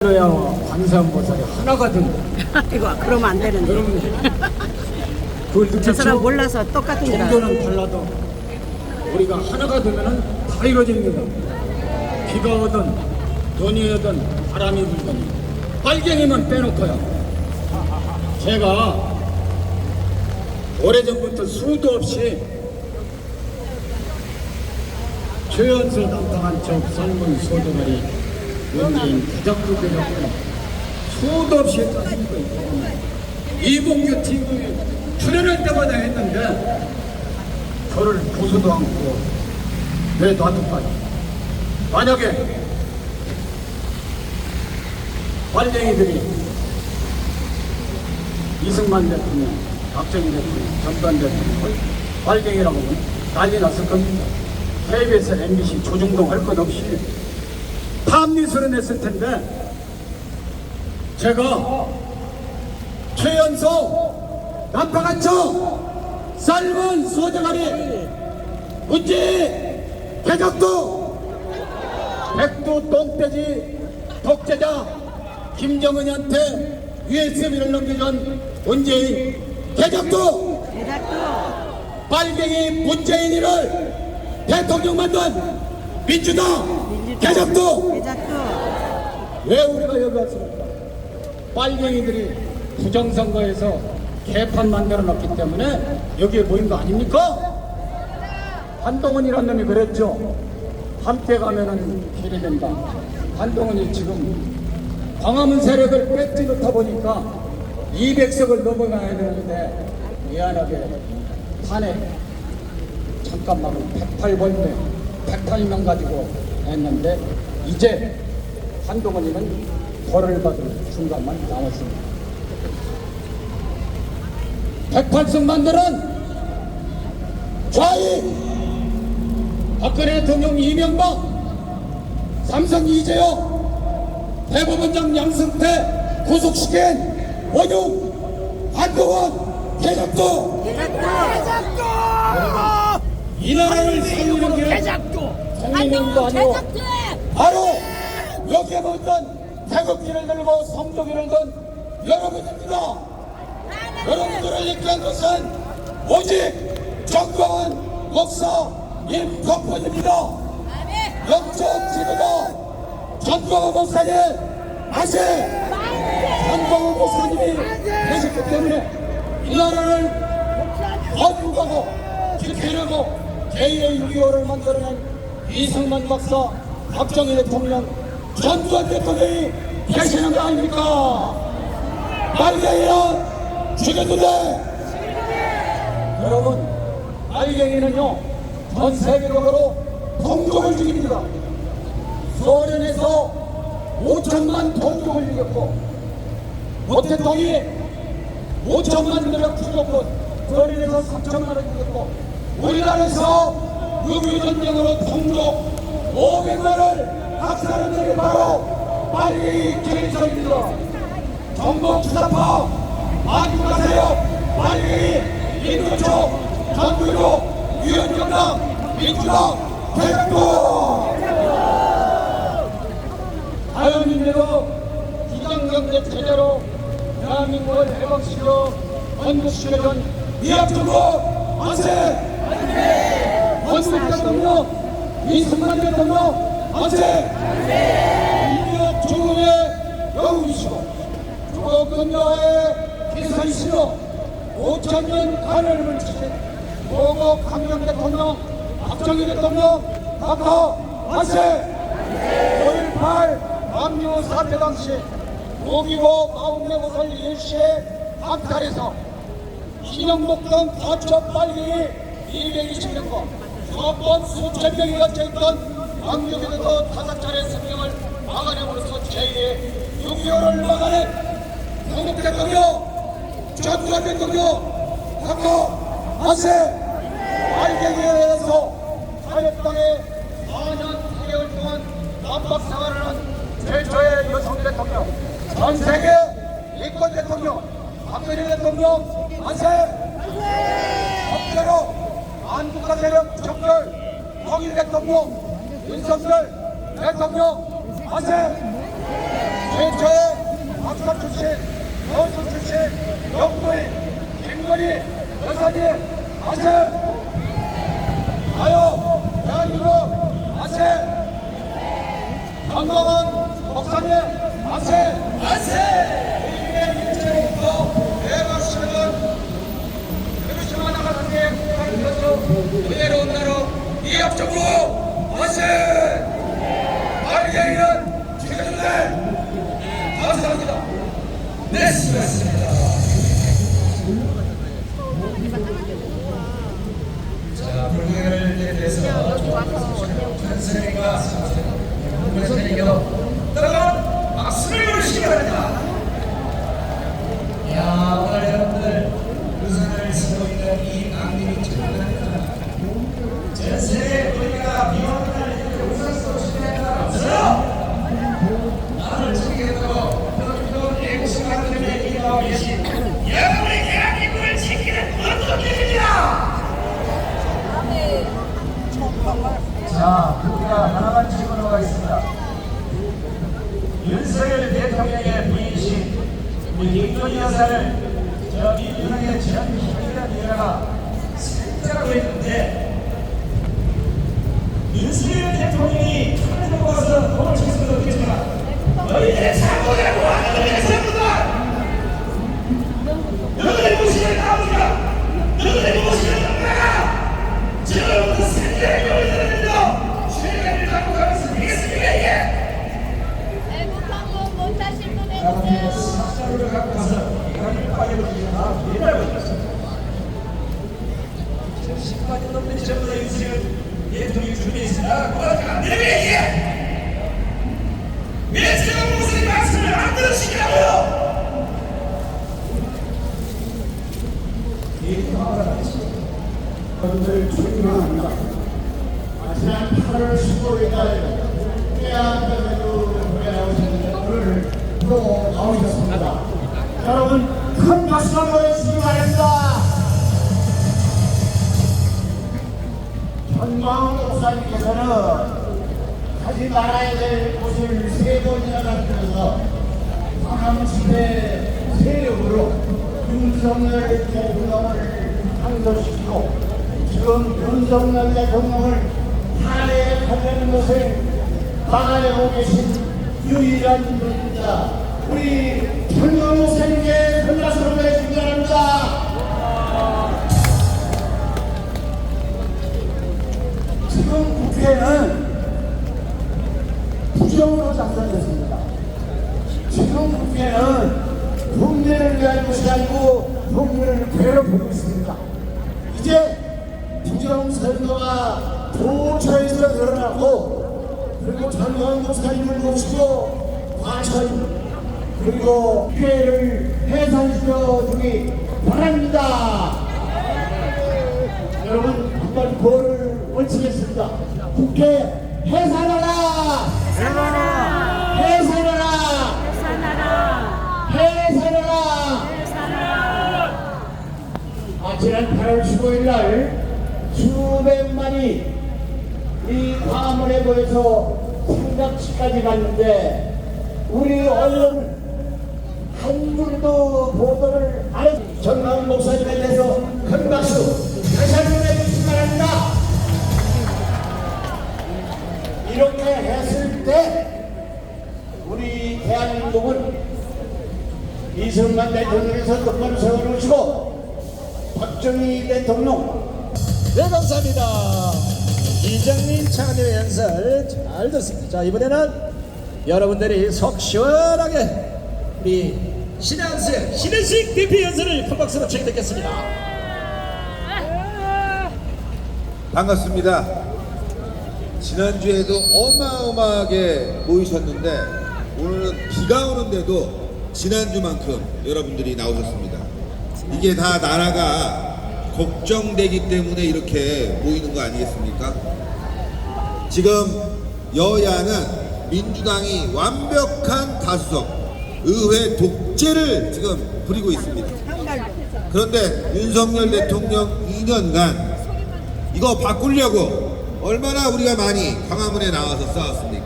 그래야 관세음보살이 하나가 된다. 이거 그러면 안 되는데. 그러면 그걸 저 느꼈죠? 사람 몰라서 똑같은 줄 알아. 종교는 달라도 우리가 하나가 되면은 다 이루어집니다. 비가 오든 눈이 오든 바람이 불든 빨갱이만 빼놓고요. 제가 오래전부터 수도 없이 최연소 담당한 쪽 삶은 소대가리 연예인 대작도 대작도 수도 없이 했다는 거 있고 이봉규 TV에 출연할 때마다 했는데 저를 보수도 않고 왜 놔둘까요? 만약에 빨갱이들이 이승만 대통령, 박정희 대통령, 전두환 대통령 빨갱이라고 하면 난리 났을 겁니다. KBS, MBC 조중동 할 것 없이 탐리스를 냈을 텐데 제가 최연소 난파간초 삶은 소대가리 문지 개적도 백두 똥돼지 독재자 김정은한테 USB를 넘겨준 문재인 개적도 빨갱이 문재인이를 대통령 만든 민주당 개적도 왜 우리가 여기 왔습니까? 빨갱이들이 부정선거에서 개판 만들어 놨기 때문에 여기에 모인 거 아닙니까? 한동훈이라는 놈이 그랬죠. 함께 가면은 길이 된다. 한동훈이 지금 광화문 세력을 뺏지 못하 보니까 200석을 넘어가야 되는데 미안하게 탄핵 잠깐만 108번대 108명 가지고 했는데 이제 한동훈이는 벌을 받을 순간만 남았습니다. 108석 만들은 좌익 박근혜 대통령 이명박 삼성 이재용 대법원장 양승태 구속시킨 원흉 한동훈 개작도 이 나라를 살리는 게 성민영도 아니고 바로 여기에 모였던 태극기를 들고 성조기를 든 여러분입니다. 여러분들을 이끌어간 것은 오직 정광훈 목사 임덕분입니다. 영적 지도자 정광훈 목사님 아시 정광훈 목사님이 계셨기 때문에 이 나라를 거듭하고 지키려고 제2의 6.25를 만들어낸 이승만 박사 박정희 대통령 전두환 대통령이 계시는 거 아닙니까? 빨갱이는 죽였는데 여러분 빨갱이는요 전 세계적으로 동족을 죽입니다. 소련에서 5천만 동족을 죽였고 모태통이 5천만 명을 죽였고 소련에서 3천만을 죽였고 우리나라에서 6.25 전쟁으로 동족 500만을 박살낸 적이 바로 빨갱이 개인선입니다. 정복 주사파 많이 가세요. 빨갱이 인도초 전부로 유연정당 민주당 대표 자연인대로 기장경제 체제로 대한민국을 해방시켜 건국시켜준 미합정부 만세! 원국 대통령 이승만 대통령 만세! 이민혁 조국의 영웅이시고 조국근여의 기사이시며 5천년 간을 물치신 고국 강경 대통령 박정희 대통령 각하 만세! 5.18 남유 사태 당시 무기고 마운내고설 일시에 박탈해서 신영목 등 가처 빨갱이 220명과 수업번 수천 명이 갇혀있던 강력에서 5차례 생명을 막아내므로써 제2의 6.25를 막아낸 한국 대통령 전두환 대통령 각하 만세! 빨갱이에 의해서 자유당에 4년 4개월 동안 남박생활을 한 최초의 여성 대통령 전세계 인권 대통령 박근혜 대통령 만세! 법대로 안국가 세력 척결 통일 대통령 윤석열 대통령 만세! 최초의 박사 출신, 여수 출신, 영부인, 김건희 여사님, 아세! 아유, 대한민국, 아세! 강동원 목사님, 아세! 아세! 우리의 일제로부터 대박시는 그리스마 나가는데 국가를 의외로운 나로 이합적으로 아세! 발견이는 죽여줄래! 감사합니다. 네, 수고하셨습니다. 자, 불교를 대해서 선생님과 선생님께서 따라가 박수를 부르시기 바랍니다. 이야, 오늘 여러분들 우산을 쓰고 있는 이 낭님이 정말 전세에 우리가 비오는 날 이렇게 우산 쓰고 싶은 날 없어요. 나를 지키겠다고 그런 애국심을 들에 일하고 계신 여러분의 대한민국을 지키는 원동력입니다. 자, 우리가 하나만 질문으로 가겠습니다. 윤석열 대통령의 부인이신 우리 김건희 여사를 저 민주당의 전 힘이라는 여자가 생자라고 했는데 윤석열 대통령이 하늘에 와서 돈을 줬으면 좋겠지만 너희들의 사고라고 하는 너희들의 사고다! 너희들의 무엇이냐 나오니까 너희들의 무엇이냐 나오니까 지금부터 생자의 명을 들으면서 죄를 갖고 가면서 되겠습니까 이게? 애국한국 못하신 분 여러분의 해주세요. 사자를 갖고 가서 이간을 빠져버리거나 내려버렸습니다. 10가지 넘는 전부 다 윤석열 대통령이 준비했습니다. 그거가 안 되는 거야 이게! 왜 제가 무슨 말씀을 안 들으시냐고요! 이 화가 나겠습니다. 여러분들 존경합니다. 지난 8월 15일 날 대한민국에 나오셨는데 오늘 또 나오셨습니다. 여러분 큰 박수 한번 해주시기 바랍니다. 전광 목사님께서는 하지 말아야 될 곳을 3번이나 다니면서 광화문 집회 세력으로 윤석열 대통령을 당선시키고 지금 윤석열 대통령을 탄핵하려는 것을 막아내고 계신 유일한 분입니다. 우리 전광 목사님께 큰 박수를 해주시기 바랍니다. 지금 국회는 부정으로 작성됐습니다. 지금 국회는 국민을 위한 것이 아니고 국민을 괴롭히고 있습니다. 이제 부정선거가 도처에서 늘어나고 그리고 전광 목사님을 모시고 과천 그리고 국회를 해산시켜 주기 바랍니다. 여러분 한번 구호를 외치겠습니다. 국회 해산하라! 해산하라! 해산하라! 해산하라! 해산하라! 지난 8월 15일 날 수백만이 이 광화문에 모여서 생각지까지 갔는데 우리 언론 한 줄도 보도를 안 했. 전광 목사님에 대해서 큰 박수 다시 한번 해주시기 바랍니다. 이렇게 했을 때 우리 대한민국은 이승만 대통령에서 똑바로 세워놓으시고 박정희 대통령 네, 감사합니다. 이정민 참여 연설 잘 듣습니다. 자, 이번에는 여러분들이 속 시원하게 우리 신한수의 신은식 대표 연설을 큰 박수로 청해 듣겠습니다. 반갑습니다. 지난주에도 어마어마하게 모이셨는데 오늘은 비가 오는데도 지난주만큼 여러분들이 나오셨습니다. 이게 다 나라가 걱정되기 때문에 이렇게 모이는 거 아니겠습니까? 지금 여야는 민주당이 완벽한 다수석 의회 독재를 지금 부리고 있습니다. 그런데 윤석열 대통령 2년간 이거 바꾸려고 얼마나 우리가 많이 광화문에 나와서 싸웠습니까?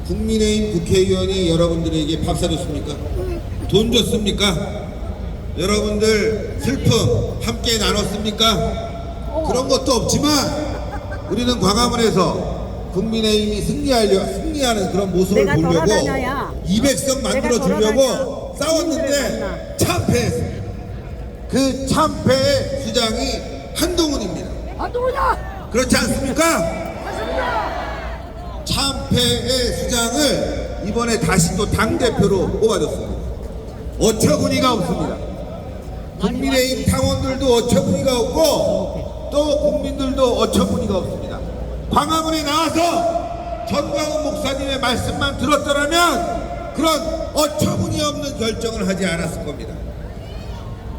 국민의힘 국회의원이 여러분들에게 밥 사줬습니까? 돈 줬습니까? 여러분들 슬픔 함께 나눴습니까? 그런 것도 없지만 우리는 광화문에서 국민의힘이 승리하는 그런 모습을 내가 보려고 돌아다녀야. 200석 만들어 내가 주려고 돌아다녀. 싸웠는데 참패했습니다. 그 참패의 수장이 한동훈입니다. 한동훈이야. 그렇지 않습니까? 참패의 수장을 이번에 다시 또 당대표로 뽑아줬습니다. 어처구니가 없습니다. 국민의힘 당원들도 어처구니가 없고 또 국민들도 어처구니가 없습니다. 광화문에 나와서 전광훈 목사님의 말씀만 들었더라면 그런 어처구니 없는 결정을 하지 않았을 겁니다.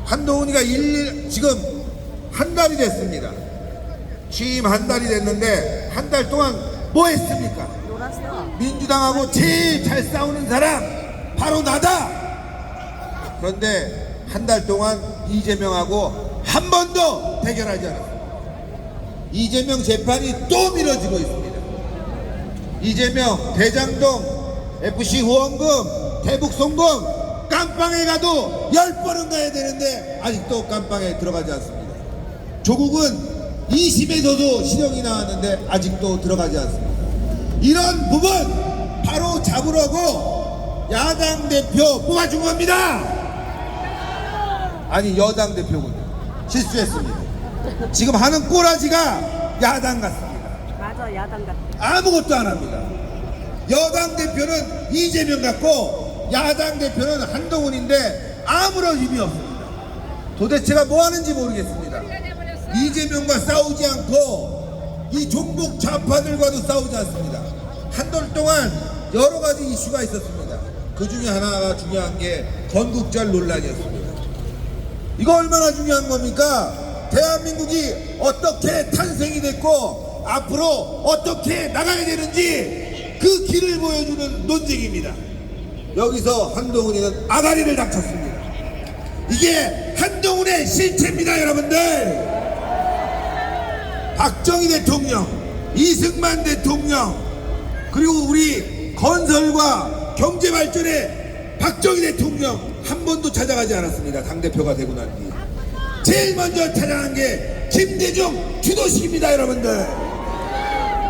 한동훈이가 지금 한 달이 됐습니다. 취임 한 달이 됐는데 한 달 동안 뭐 했습니까? 놀았어. 민주당하고 제일 잘 싸우는 사람 바로 나다. 그런데 한 달 동안 이재명하고 한 번도 대결하지 않았습니다. 이재명 재판이 또 미뤄지고 있습니다. 이재명 대장동 FC 후원금 대북 송금 깜빵에 가도 10번은 가야 되는데 아직도 깜빵에 들어가지 않습니다. 조국은 2심에서도 실형이 나왔는데 아직도 들어가지 않습니다. 이런 부분 바로 잡으려고 야당 대표 뽑아준 겁니다. 아니 여당 대표군요. 실수했습니다. 지금 하는 꼬라지가 야당 같습니다. 맞아, 야당 같아. 아무것도 안 합니다. 여당 대표는 이재명 같고 야당 대표는 한동훈인데 아무런 힘이 없습니다. 도대체가 뭐 하는지 모르겠습니다. 이재명과 싸우지 않고 이 종북 좌파들과도 싸우지 않습니다. 한 달 동안 여러 가지 이슈가 있었습니다. 그 중에 하나가 중요한 게 건국절 논란이었습니다. 이거 얼마나 중요한 겁니까? 대한민국이 어떻게 탄생이 됐고 앞으로 어떻게 나가야 되는지 그 길을 보여주는 논쟁입니다. 여기서 한동훈이는 아다리를 닥쳤습니다. 이게 한동훈의 실체입니다, 여러분들. 박정희 대통령, 이승만 대통령, 그리고 우리 건설과 경제 발전에 박정희 대통령 한 번도 찾아가지 않았습니다. 당대표가 되고 난 뒤. 제일 먼저 찾아간 게 김대중 주도식입니다, 여러분들.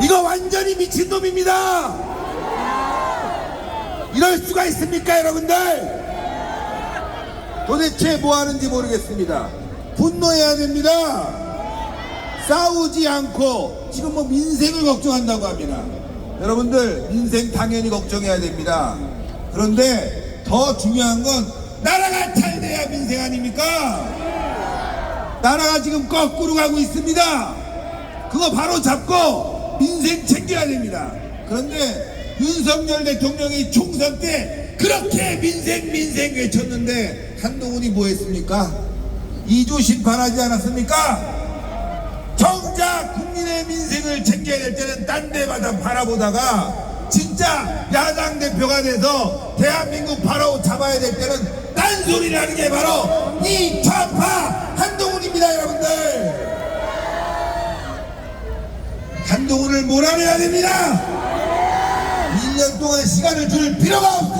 이거 완전히 미친놈입니다. 이럴 수가 있습니까, 여러분들? 도대체 뭐 하는지 모르겠습니다. 분노해야 됩니다. 싸우지 않고 지금 뭐 민생을 걱정한다고 합니다. 여러분들 민생 당연히 걱정해야 됩니다. 그런데 더 중요한 건 나라가 잘 돼야 민생 아닙니까? 나라가 지금 거꾸로 가고 있습니다. 그거 바로 잡고 민생 챙겨야 됩니다. 그런데 윤석열 대통령이 총선 때 그렇게 민생 외쳤는데 한동훈이 뭐 했습니까? 2조 심판하지 않았습니까? 정작 국민의 민생을 챙겨야 될 때는 딴 데마다 바라보다가 진짜 야당 대표가 돼서 대한민국 바로 잡아야 될 때는 딴소리를 하는 게 바로 이 좌파 한동훈입니다, 여러분들. 한동훈을 몰아내야 됩니다. 1년 동안 시간을 줄 필요가 없습니다.